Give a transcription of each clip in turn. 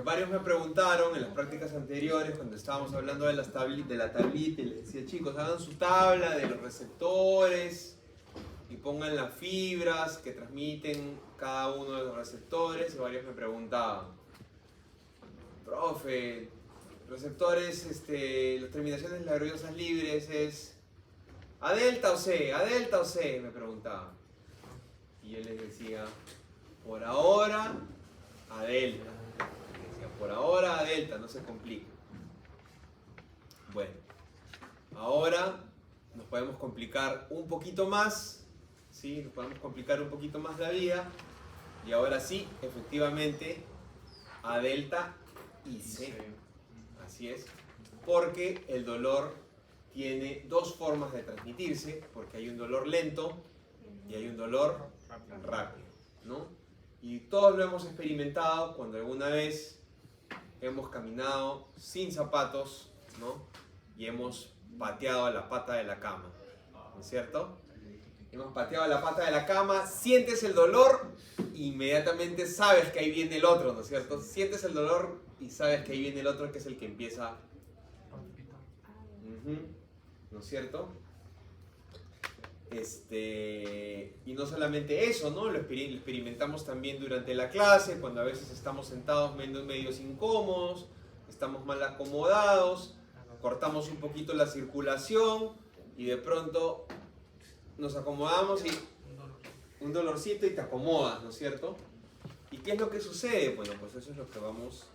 varios me preguntaron en las prácticas anteriores, cuando estábamos hablando de la tablita, y les decía, chicos, hagan su tabla de los receptores y pongan las fibras que transmiten cada uno de los receptores, y varios me preguntaban, profe, receptores, las terminaciones nerviosas libres es ¿A delta o C? ¿A delta o C? Me preguntaban. Y yo les decía, por ahora, a delta. Les decía, por ahora, a delta, no se complica. Bueno, ahora nos podemos complicar un poquito más, ¿sí? Nos podemos complicar un poquito más la vida. Y ahora sí, efectivamente, a delta y C. Así es. Porque el dolor tiene dos formas de transmitirse, porque hay un dolor lento y hay un dolor rápido, ¿no? Y todos lo hemos experimentado cuando alguna vez hemos caminado sin zapatos, ¿no? Y hemos pateado la pata de la cama, ¿no es cierto? Hemos pateado la pata de la cama, sientes el dolor, inmediatamente sabes que ahí viene el otro, ¿no es cierto? Sientes el dolor y sabes que ahí viene el otro, que es el que empieza. ¿No es cierto? Y no solamente eso, ¿no? Lo experimentamos también durante la clase, cuando a veces estamos sentados medios incómodos, estamos mal acomodados, cortamos un poquito la circulación y de pronto nos acomodamos y un dolorcito y te acomodas, ¿no es cierto? ¿Y qué es lo que sucede? Bueno, pues eso es lo que vamos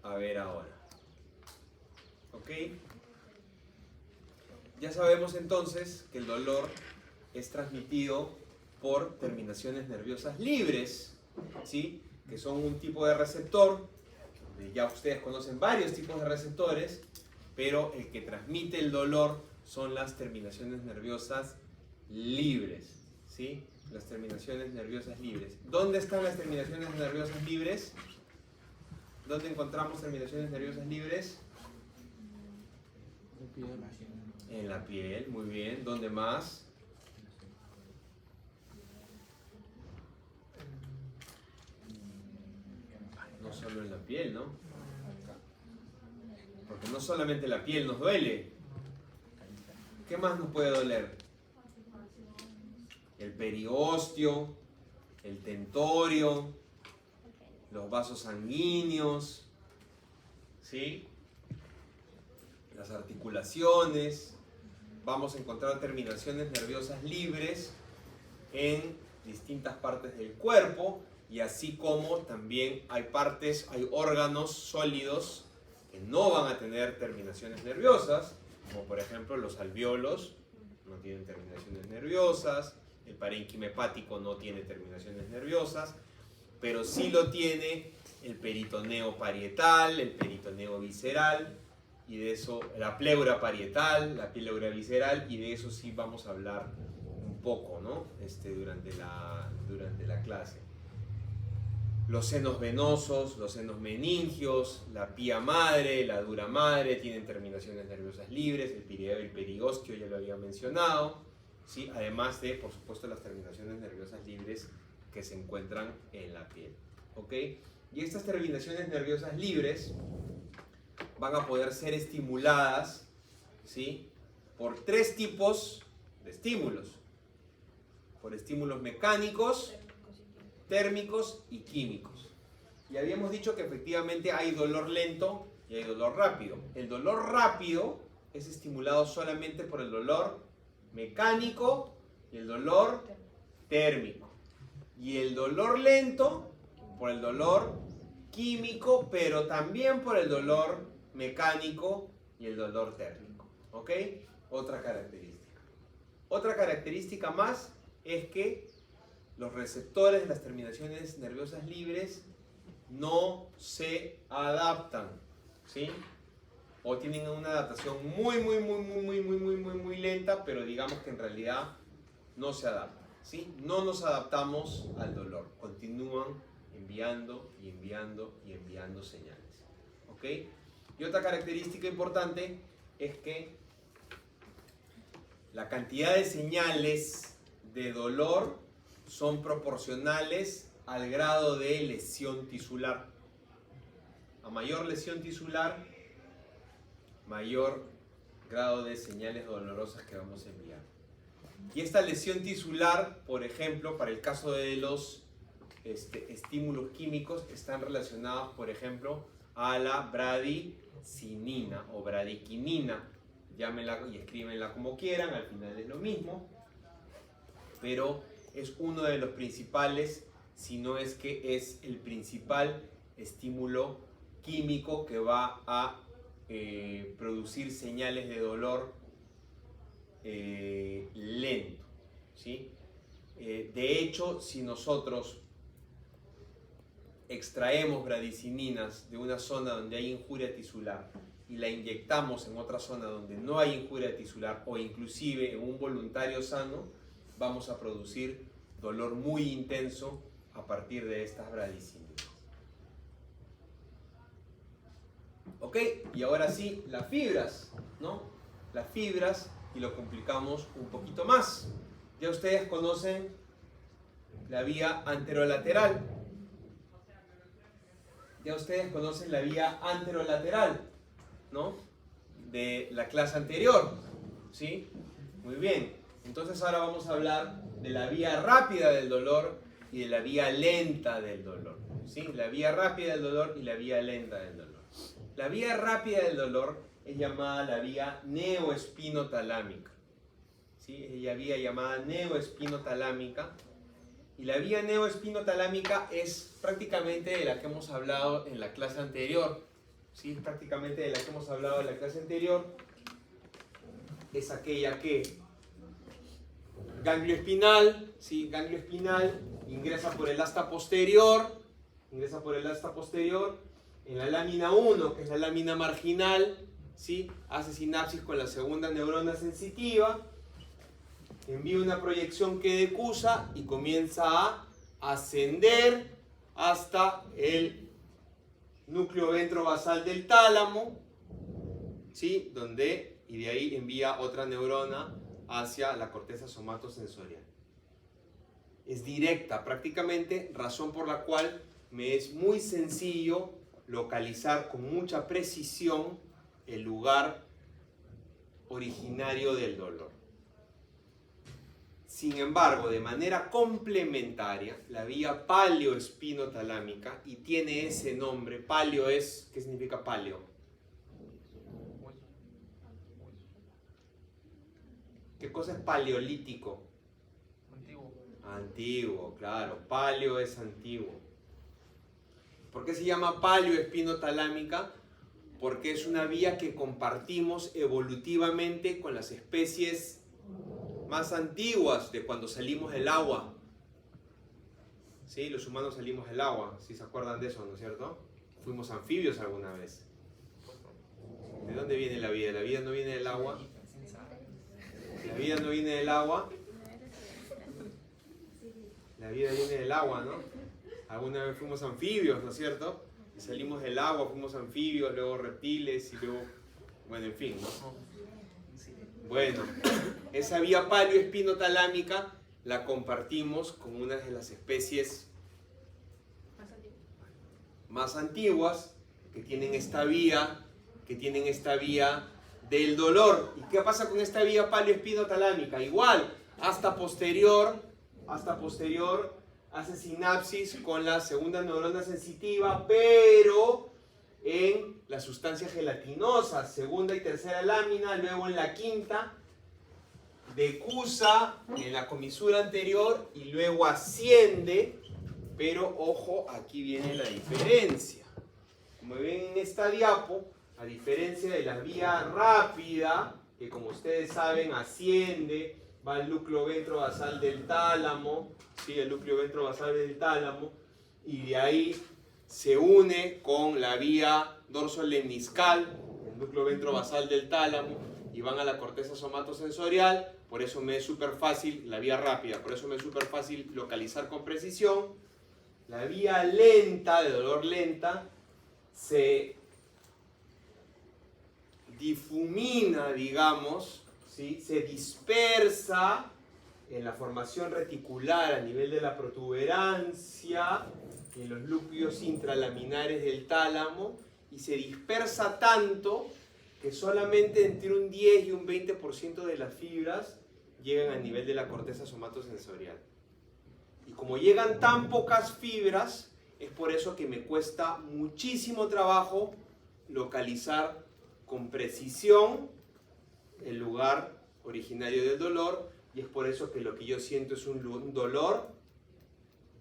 a ver ahora. ¿Ok? Ya sabemos entonces que el dolor es transmitido por terminaciones nerviosas libres, ¿sí? Que son un tipo de receptor. Ya ustedes conocen varios tipos de receptores, pero el que transmite el dolor son las terminaciones nerviosas libres, ¿sí? Las terminaciones nerviosas libres. ¿Dónde están las terminaciones nerviosas libres? ¿Dónde encontramos terminaciones nerviosas libres? En la piel, muy bien. ¿Dónde más? No solo en la piel, ¿no? Porque no solamente la piel nos duele. ¿Qué más nos puede doler? El periósteo, el tentorio, los vasos sanguíneos, ¿sí? Las articulaciones. Vamos a encontrar terminaciones nerviosas libres en distintas partes del cuerpo, y así como también hay órganos sólidos que no van a tener terminaciones nerviosas, como por ejemplo los alvéolos no tienen terminaciones nerviosas, el parénquima hepático no tiene terminaciones nerviosas, pero sí lo tiene el peritoneo parietal, el peritoneo visceral, y de eso, la pleura parietal, la pleura visceral, y de eso sí vamos a hablar un poco, ¿no? Durante la clase. Los senos venosos, los senos meningios, la pía madre, la dura madre tienen terminaciones nerviosas libres, el pirideo y el perigostio ya lo había mencionado, ¿sí? Además de, por supuesto, las terminaciones nerviosas libres que se encuentran en la piel, ¿ok? Y estas terminaciones nerviosas libres van a poder ser estimuladas, ¿sí? Por tres tipos de estímulos. Por estímulos mecánicos, térmicos y químicos. Y habíamos dicho que efectivamente hay dolor lento y hay dolor rápido. El dolor rápido es estimulado solamente por el dolor mecánico y el dolor térmico. Y el dolor lento por el dolor químico, pero también por el dolor mecánico y el dolor térmico. ¿Ok? Otra característica. Otra característica más es que los receptores de las terminaciones nerviosas libres no se adaptan, ¿sí? O tienen una adaptación muy lenta, pero digamos que en realidad no se adaptan, ¿sí? No nos adaptamos al dolor, continúan enviando y enviando y enviando señales, ¿ok? Y otra característica importante es que la cantidad de señales de dolor son proporcionales al grado de lesión tisular. A mayor lesión tisular, mayor grado de señales dolorosas que vamos a enviar. Y esta lesión tisular, por ejemplo, para el caso de los estímulos químicos, están relacionados, por ejemplo, a la bradicinina o bradiquinina. Llámenla y escríbenla como quieran, al final es lo mismo, pero es uno de los principales, si no es que es el principal estímulo químico que va a producir señales de dolor lento, ¿sí? De hecho, si nosotros extraemos bradicininas de una zona donde hay injuria tisular y la inyectamos en otra zona donde no hay injuria tisular o inclusive en un voluntario sano, vamos a producir dolor muy intenso a partir de estas bradicininas. ¿Ok? Y ahora sí, las fibras, ¿no? Las fibras, y lo complicamos un poquito más. Ya ustedes conocen la vía anterolateral. Ya ustedes conocen la vía anterolateral, ¿no? De la clase anterior, ¿sí? Muy bien. Entonces ahora vamos a hablar de la vía rápida del dolor y de la vía lenta del dolor, ¿sí? La vía rápida del dolor y la vía lenta del dolor. La vía rápida del dolor es llamada la vía neoespinotalámica, ¿sí? Es la vía llamada neoespinotalámica. Y la vía neoespinotalámica es prácticamente de la que hemos hablado en la clase anterior, ¿sí? Prácticamente de la que hemos hablado en la clase anterior. Es aquella que ganglio espinal, ¿sí? Ganglio espinal ingresa por el asta posterior, en la lámina 1, que es la lámina marginal, ¿sí? Hace sinapsis con la segunda neurona sensitiva, envía una proyección que decusa y comienza a ascender hasta el núcleo ventrovasal del tálamo, ¿sí? Y de ahí envía otra neurona hacia la corteza somatosensorial. Es directa prácticamente, razón por la cual me es muy sencillo localizar con mucha precisión el lugar originario del dolor. Sin embargo, de manera complementaria, la vía paleoespinotalámica, y tiene ese nombre, paleo es, ¿qué significa paleo? ¿Qué cosa es paleolítico? Antiguo. Antiguo, claro, paleo es antiguo. ¿Por qué se llama paleoespinotalámica? Porque es una vía que compartimos evolutivamente con las especies más antiguas de cuando salimos del agua. ¿Sí? Los humanos salimos del agua, si se acuerdan de eso, ¿no es cierto? Fuimos anfibios alguna vez. ¿De dónde viene la vida? ¿La vida no viene del agua? La vida no viene del agua. La vida viene del agua, ¿no? Alguna vez fuimos anfibios, ¿no es cierto? Y salimos del agua, fuimos anfibios, luego reptiles y luego... Bueno, en fin, ¿no? Bueno, esa vía paleoespinotalámica la compartimos con una de las especies más antiguas que tienen esta vía del dolor. ¿Y qué pasa con esta vía paleoespinotalámica? Igual, hasta posterior hace sinapsis con la segunda neurona sensitiva, pero en la sustancia gelatinosa, segunda y tercera lámina, luego en la quinta, decusa en la comisura anterior y luego asciende, pero ojo, aquí viene la diferencia. Como ven en esta diapo, a diferencia de la vía rápida, que como ustedes saben asciende, va al núcleo ventrovasal del tálamo, ¿sí? El núcleo ventrovasal del tálamo, y de ahí se une con la vía dorsolemniscal, el núcleo ventrovasal del tálamo, y van a la corteza somatosensorial. Por eso me es súper fácil, la vía rápida, por eso me es súper fácil localizar con precisión. La vía lenta, de dolor lenta, se difumina, digamos, ¿sí? Se dispersa en la formación reticular a nivel de la protuberancia, en los núcleos intralaminares del tálamo, y se dispersa tanto que solamente entre un 10 y un 20% de las fibras llegan al nivel de la corteza somatosensorial. Y como llegan tan pocas fibras, es por eso que me cuesta muchísimo trabajo localizar con precisión el lugar originario del dolor, y es por eso que lo que yo siento es un dolor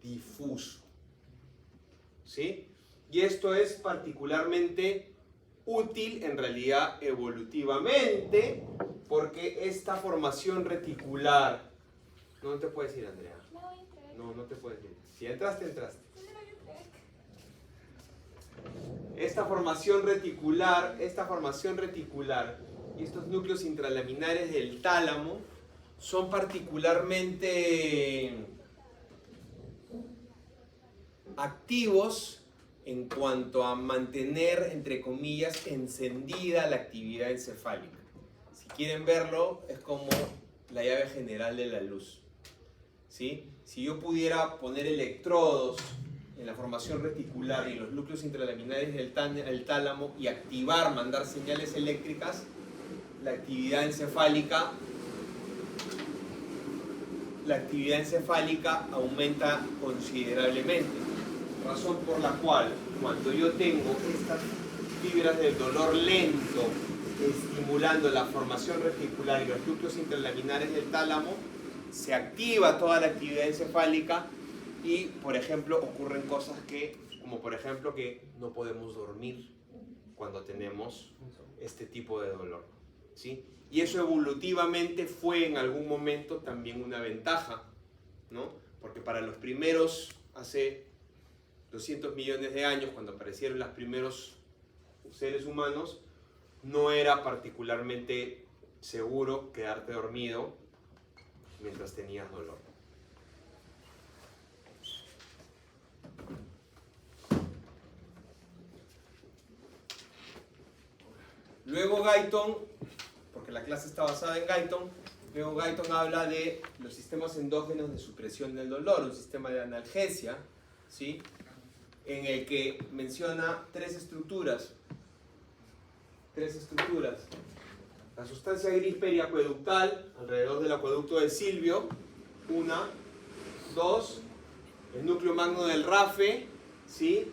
difuso. ¿Sí? Y esto es particularmente útil en realidad evolutivamente, porque esta formación reticular... No te puedes ir, Andrea. No te puedes ir. Si entraste, entraste. Esta formación reticular y estos núcleos intralaminares del tálamo son particularmente activos en cuanto a mantener, entre comillas, encendida la actividad encefálica. Si quieren verlo, es como la llave general de la luz. ¿Sí? Si yo pudiera poner electrodos en la formación reticular y los núcleos intralaminares del tálamo y activar, mandar señales eléctricas, la actividad encefálica aumenta considerablemente. Razón por la cual cuando yo tengo estas fibras del dolor lento estimulando la formación reticular y los núcleos intralaminares del tálamo, se activa toda la actividad encefálica y, por ejemplo, ocurren cosas como por ejemplo que no podemos dormir cuando tenemos este tipo de dolor, ¿sí? Y eso evolutivamente fue en algún momento también una ventaja, ¿no? Porque para los primeros, hace 200 millones de años, cuando aparecieron los primeros seres humanos, no era particularmente seguro quedarte dormido mientras tenías dolor. Luego Guyton, porque la clase está basada en Guyton, luego Guyton habla de los sistemas endógenos de supresión del dolor, un sistema de analgesia, ¿sí? En el que menciona tres estructuras. La sustancia gris periacueductal, alrededor del acueducto de Silvio, 1, 2, el núcleo magno del RAFE, ¿sí?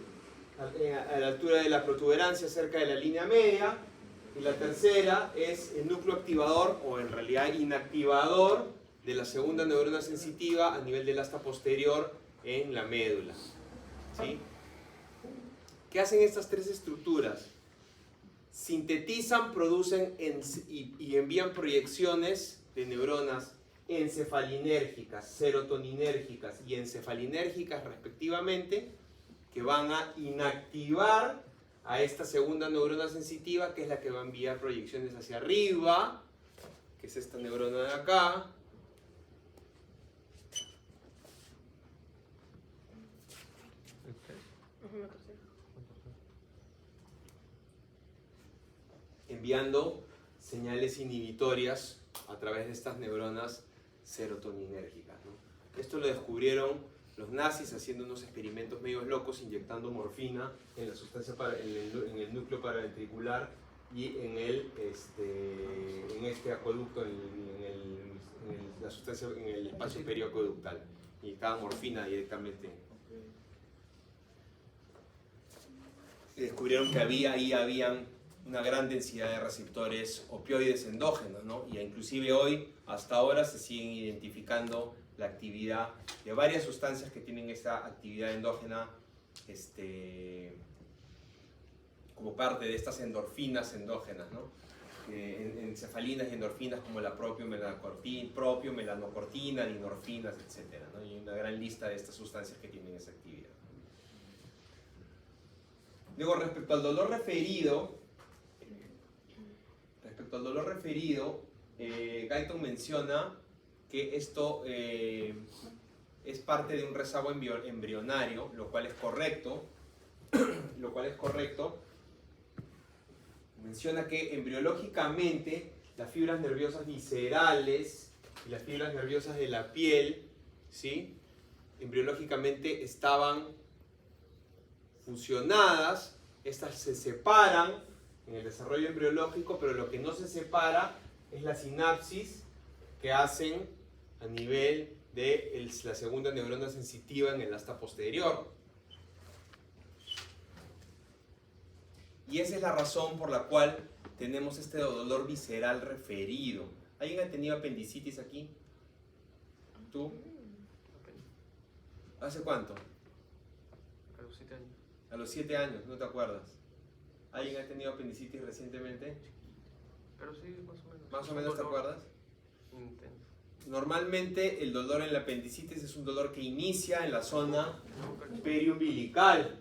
A la altura de la protuberancia, cerca de la línea media, y la tercera es el núcleo activador, o en realidad inactivador, de la segunda neurona sensitiva a nivel del asta posterior en la médula, ¿sí? ¿Qué hacen estas tres estructuras? Sintetizan, producen y envían proyecciones de neuronas encefalinérgicas, serotoninérgicas y encefalinérgicas respectivamente, que van a inactivar a esta segunda neurona sensitiva, que es la que va a enviar proyecciones hacia arriba, que es esta neurona de acá. Enviando señales inhibitorias a través de estas neuronas serotoninérgicas, ¿no? Esto lo descubrieron los nazis haciendo unos experimentos medios locos, inyectando morfina en la sustancia en el núcleo paraventricular y en este acueducto, la sustancia en el espacio periacueductal. Inyectaban morfina directamente. Y descubrieron que habían una gran densidad de receptores opioides endógenos, ¿no? Y inclusive hoy, hasta ahora, se siguen identificando la actividad de varias sustancias que tienen esta actividad endógena como parte de estas endorfinas endógenas, ¿no? Encefalinas y endorfinas como la melanocortina, dinorfinas, etc., ¿no? Y una gran lista de estas sustancias que tienen esa actividad. Luego, respecto al dolor referido, Guyton menciona que esto es parte de un rezago embrionario, lo cual es correcto. Menciona que embriológicamente las fibras nerviosas viscerales y las fibras nerviosas de la piel, ¿sí? Embriológicamente estaban fusionadas Estas se separan en el desarrollo embriológico, pero lo que no se separa es la sinapsis que hacen a nivel de la segunda neurona sensitiva en el asta posterior. Y esa es la razón por la cual tenemos este dolor visceral referido. ¿Alguien ha tenido apendicitis aquí? ¿Tú? ¿Hace cuánto? A los 7 años. A los 7 años, ¿no te acuerdas? ¿Alguien ha tenido apendicitis recientemente? Pero sí, más o menos. ¿Más o menos te acuerdas? Intenso. Normalmente el dolor en la apendicitis es un dolor que inicia en la zona periumbilical.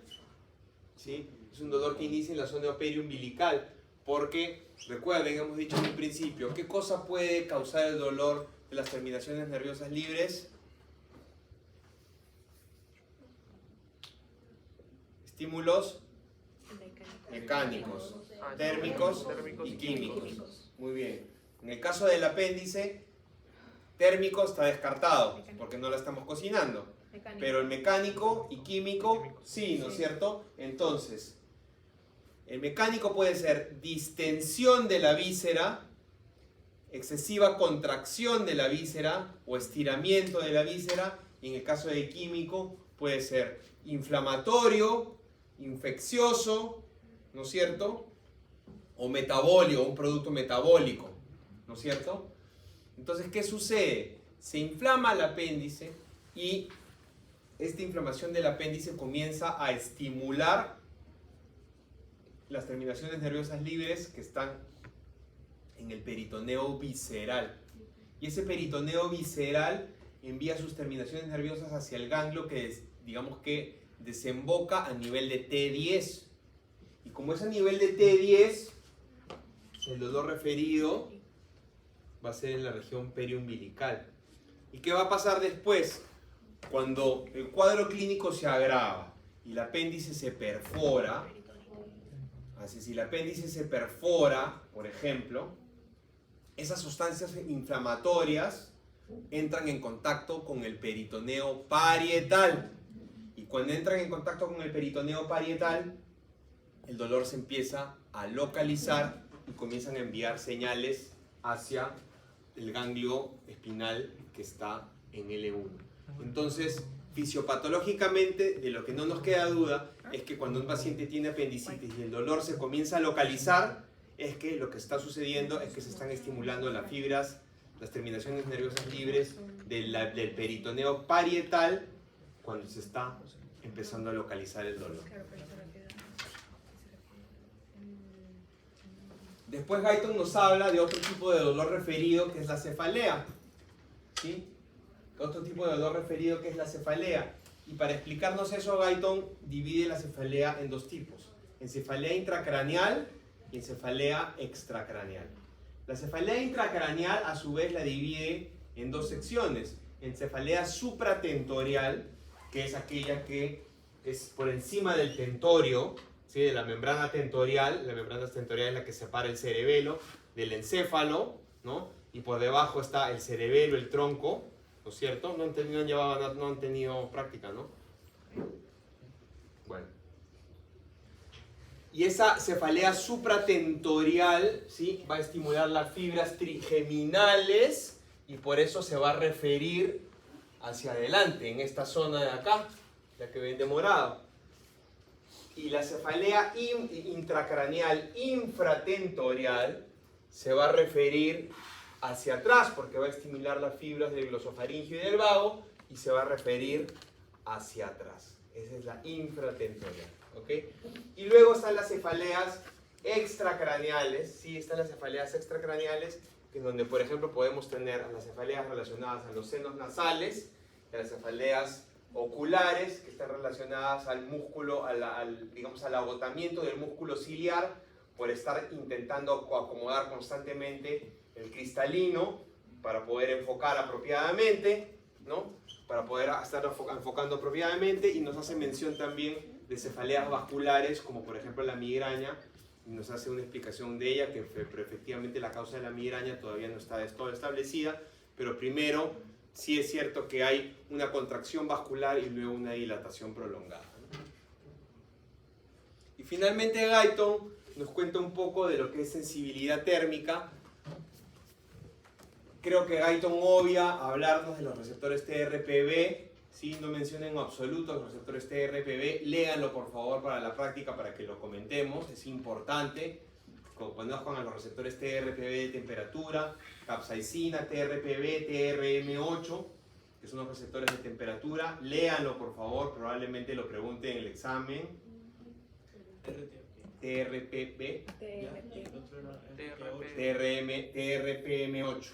¿Sí? Es un dolor que inicia en la zona periumbilical. Porque, recuerden, hemos dicho en un principio, ¿qué cosa puede causar el dolor de las terminaciones nerviosas libres? Estímulos mecánicos, térmicos y químicos. Muy bien. En el caso del apéndice, térmico está descartado porque no lo estamos cocinando. Pero el mecánico y químico sí, ¿no es cierto? Entonces, el mecánico puede ser distensión de la víscera, excesiva contracción de la víscera o estiramiento de la víscera. Y en el caso del químico puede ser inflamatorio, infeccioso, ¿no es cierto? O metabólico, un producto metabólico, ¿no es cierto? Entonces, ¿qué sucede? Se inflama el apéndice y esta inflamación del apéndice comienza a estimular las terminaciones nerviosas libres que están en el peritoneo visceral. Y ese peritoneo visceral envía sus terminaciones nerviosas hacia el ganglio que digamos que desemboca a nivel de T10. Y como es a nivel de T10, el dolor referido va a ser en la región periumbilical. ¿Y qué va a pasar después? Cuando el cuadro clínico se agrava y el apéndice se perfora, así si el apéndice se perfora, por ejemplo, esas sustancias inflamatorias entran en contacto con el peritoneo parietal. Y cuando entran en contacto con el peritoneo parietal, el dolor se empieza a localizar y comienzan a enviar señales hacia el ganglio espinal que está en L1. Entonces, fisiopatológicamente, de lo que no nos queda duda es que cuando un paciente tiene apendicitis y el dolor se comienza a localizar, es que lo que está sucediendo es que se están estimulando las fibras, las terminaciones nerviosas libres del peritoneo parietal cuando se está empezando a localizar el dolor. Después Guyton nos habla de otro tipo de dolor referido que es la cefalea. ¿Sí? Otro tipo de dolor referido que es la cefalea. Y para explicarnos eso, Guyton divide la cefalea en dos tipos: en cefalea intracraneal y en cefalea extracraneal. La cefalea intracraneal a su vez la divide en dos secciones: en cefalea supratentorial, que es aquella que es por encima del tentorio, ¿sí? De la membrana tentorial. La membrana tentorial es la que separa el cerebelo del encéfalo, ¿no? Y por debajo está el cerebelo, el tronco, ¿no es cierto? No han tenido práctica, ¿no? Bueno. Y esa cefalea supratentorial, ¿sí? Va a estimular las fibras trigeminales y por eso se va a referir hacia adelante, en esta zona de acá, la que ven de morado. Y la cefalea intracraneal infratentorial se va a referir hacia atrás porque va a estimular las fibras del glosofaringio y del vago y se va a referir hacia atrás. Esa es la infratentorial, ¿ok? Y luego están las cefaleas extracraneales, ¿sí? Están las cefaleas extracraneales, que es donde, por ejemplo, podemos tener a las cefaleas relacionadas a los senos nasales, y a las cefaleas oculares, que están relacionadas al músculo, digamos, al agotamiento del músculo ciliar, por estar intentando acomodar constantemente el cristalino para poder enfocar apropiadamente, ¿no? Para poder estar enfocando apropiadamente, y nos hace mención también de cefaleas vasculares, como por ejemplo la migraña, y nos hace una explicación de ella, pero efectivamente la causa de la migraña todavía no está del todo establecida, pero primero sí es cierto que hay una contracción vascular y luego una dilatación prolongada, ¿no? Y Finalmente Guyton nos cuenta un poco de lo que es sensibilidad térmica. Creo que Guyton obvia hablarnos de los receptores TRPV, ¿sí? No mencionen en absoluto los receptores TRPV, léanlo por favor para la práctica para que lo comentemos, es importante. Conozcan a los receptores TRPV de temperatura, capsaicina, TRPV, TRM8, que son los receptores de temperatura. Léanlo por favor, probablemente lo pregunten en el examen. TRPV, TRPM8.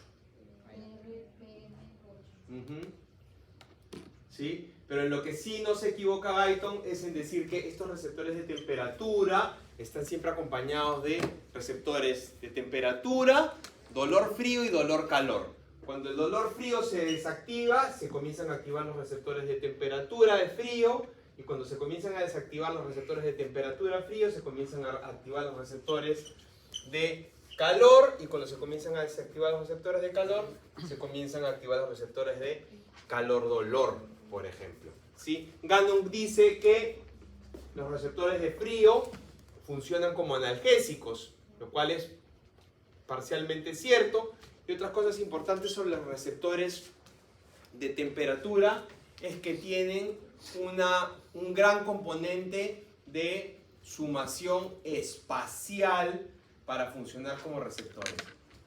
¿Sí? Pero en lo que sí no se equivoca Guyton es en decir que estos receptores de temperatura están siempre acompañados de receptores de temperatura, dolor frío y dolor calor. Cuando el dolor frío se desactiva, se comienzan a activar los receptores de temperatura de frío, y cuando se comienzan a desactivar los receptores de temperatura frío, se comienzan a activar los receptores de calor, y cuando se comienzan a desactivar los receptores de calor, se comienzan a activar los receptores de calor-dolor, por ejemplo. ¿Sí? Gannon dice que los receptores de frío funcionan como analgésicos, lo cual es parcialmente cierto. Y otras cosas importantes sobre los receptores de temperatura es que tienen un gran componente de sumación espacial para funcionar como receptores.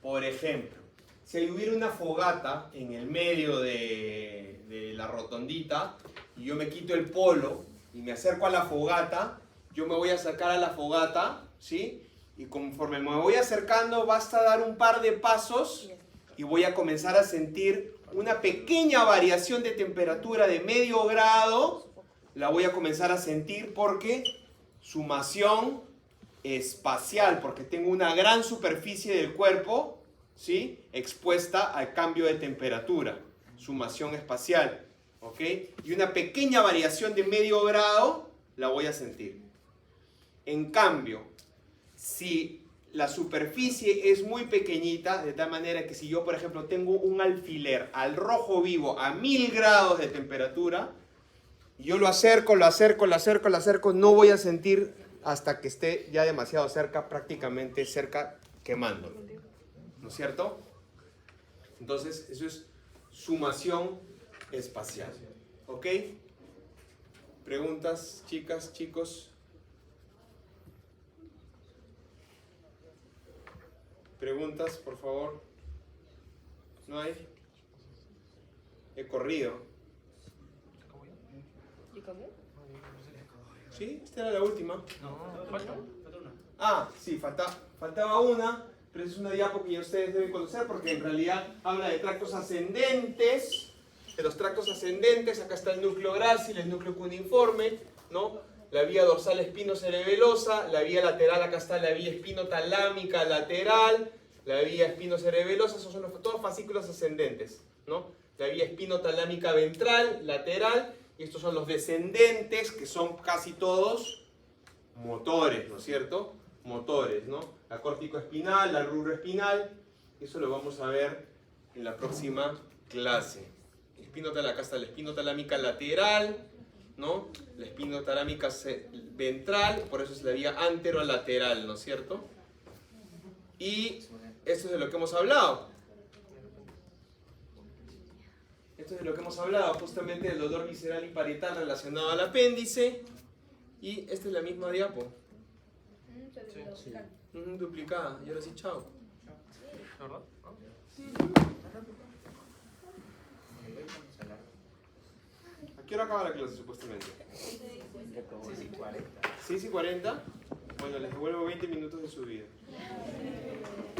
Por ejemplo, si hubiera una fogata en el medio de la rotondita y yo me quito el polo y me acerco a la fogata, yo me voy a acercar a la fogata, ¿sí? Y conforme me voy acercando, basta dar un par de pasos y voy a comenzar a sentir una pequeña variación de temperatura de medio grado. La voy a comenzar a sentir porque sumación espacial, porque tengo una gran superficie del cuerpo, ¿sí? Expuesta al cambio de temperatura, sumación espacial, ¿ok? Y una pequeña variación de medio grado la voy a sentir. En cambio, si la superficie es muy pequeñita, de tal manera que si yo, por ejemplo, tengo un alfiler al rojo vivo a 1000 grados de temperatura, yo lo acerco, no voy a sentir hasta que esté ya demasiado cerca, prácticamente cerca, quemándolo. ¿No es cierto? Entonces, eso es sumación espacial. ¿Ok? ¿Preguntas, chicas, chicos? ¿Preguntas, por favor? ¿No hay? He corrido. ¿Y comió? ¿Sí? Esta era la última. No, falta. Ah, sí, faltaba una, pero es una diapo que ya ustedes deben conocer porque en realidad habla de tractos ascendentes. De los tractos ascendentes, acá está el núcleo grácil, el núcleo cuneiforme, ¿no? La vía dorsal espinocerebelosa, la vía lateral, acá está la vía espinotalámica lateral, la vía espinocerebelosa, esos son todos fascículos ascendentes, ¿no? La vía espinotalámica ventral, lateral, y estos son los descendentes, que son casi todos motores, ¿no es cierto? Motores, ¿no? La córtico-espinal, la rubroespinal, eso lo vamos a ver en la próxima clase. Acá está la espinotalámica lateral, ¿no? La espinotalámica ventral, por eso es la vía anterolateral, ¿no es cierto? Y esto es de lo que hemos hablado. Esto es de lo que hemos hablado, justamente del dolor visceral y parietal relacionado al apéndice. Y esta es la misma diapo. Sí. Duplicada. Y ahora sí, chao. ¿Verdad? ¿A qué hora acaba la clase, supuestamente? 6:40. 6:40. Bueno, les devuelvo 20 minutos de su vida.